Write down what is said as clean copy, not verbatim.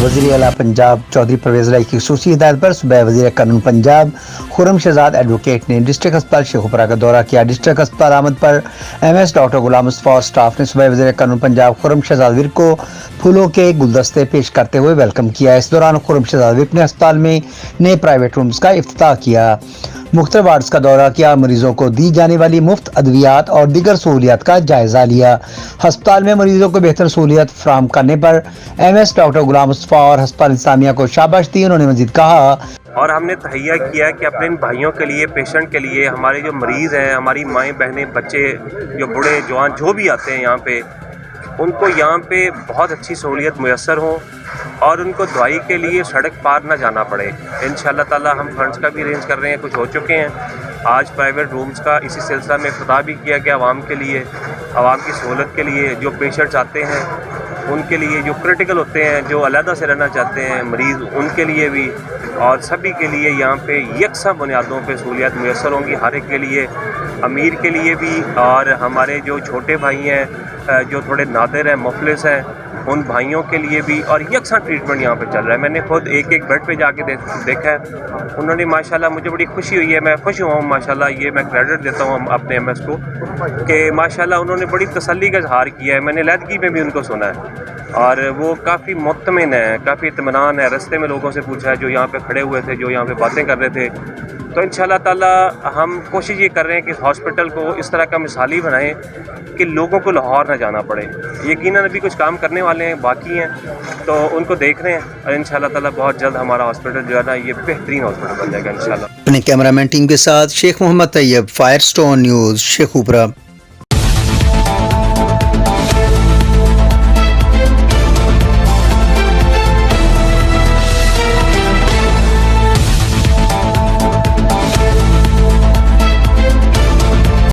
वज़ीर आला पंजाब चौधरी परवेज़ इलाही की ख़ुसूसी हिदायत पर सुबह वज़ीर कानून पंजाब खुर्रम शहजाद एडवोकेट ने डिस्ट्रिक्ट अस्पताल शेखुपुरा का दौरा किया। डिस्ट्रिक्ट अस्पताल आमद पर MS डॉक्टर गुलाम मुस्तफ़ा और स्टाफ ने सुबह वज़ीर कानून पंजाब खुर्रम शहजाद विर्क को फूलों के गुलदस्ते पेश करते हुए वेलकम किया। इस दौरान खुर्रम शहजाद विर्क ने अस्पताल में नए प्राइवेट रूम्स का इफ्तिताह किया, मुख्तलिफ वार्ड्स का दौरा किया, मरीजों को दी जाने वाली मुफ्त अद्वियात और दीगर सहूलियात का जायजा लिया। अस्पताल में मरीजों को बेहतर सहूलियत फराहम करने पर MS डॉक्टर गुलाम मुस्तफ़ा और अस्पताल इंतजामिया को शाबाश दी। उन्होंने मजीद कहा, और हमने तहैया किया कि अपने इन भाइयों के लिए, पेशेंट के लिए, हमारे जो मरीज़ हैं, हमारी माएँ बहनें, बच्चे, जो बूढ़े जवान जो भी आते हैं यहाँ पे, उनको यहाँ पे बहुत अच्छी सहूलियत मुयस्सर हो और उनको दवाई के लिए सड़क पार ना जाना पड़े। इंशाअल्लाह ताला हम फंड्स का भी अरेंज कर रहे हैं, कुछ हो चुके हैं। आज प्राइवेट रूम्स का इसी सिलसिला में इफ्तिताह भी किया गया आवाम के लिए, आवाम की सहूलत के लिए। जो पेशेंट्स आते हैं उनके लिए, जो क्रिटिकल होते हैं, जो अलहदा से रहना चाहते हैं मरीज़, उनके लिए भी, और सभी के लिए यहाँ पे यकसा बुनियादों पे सहूलियत मुयस्सर होंगी, हर एक के लिए, अमीर के लिए भी और हमारे जो छोटे भाई हैं, जो थोड़े नादिर हैं, मुफलिस हैं, उन भाइयों के लिए भी, और यकसा ट्रीटमेंट यहाँ पे चल रहा है। मैंने खुद एक एक बेड पे जाके देखा है। उन्होंने माशाल्लाह, मुझे बड़ी खुशी हुई है, मैं खुश हुआ हूँ माशाल्लाह। ये मैं क्रेडिट देता हूँ अपने MS को कि माशाल्लाह उन्होंने बड़ी तसल्ली का इजहार किया है। मैंने लैदगी में भी उनको सुना है और वो काफ़ी मुतमिन है, काफ़ी इत्मीनान है। रास्ते में लोगों से पूछा है जो यहाँ पे खड़े हुए थे, जो यहाँ पे बातें कर रहे थे। तो इंशाअल्लाह ताला हम कोशिश ये कर रहे हैं कि हॉस्पिटल को इस तरह का मिसाली बनाएं कि लोगों को लाहौर ना जाना पड़े। यकीनन अभी कुछ काम करने वाले हैं, बाकी हैं, तो उनको देख रहे हैं और इंशाअल्लाह ताला बहुत जल्द हमारा हॉस्पिटल जो है ना, ये बेहतरीन हॉस्पिटल बन जाएगा इंशाअल्लाह। अपने कैमरामैन टीम के साथ शेख मोहम्मद तैयब, फायरस्टोन न्यूज़, शेखुपुरा।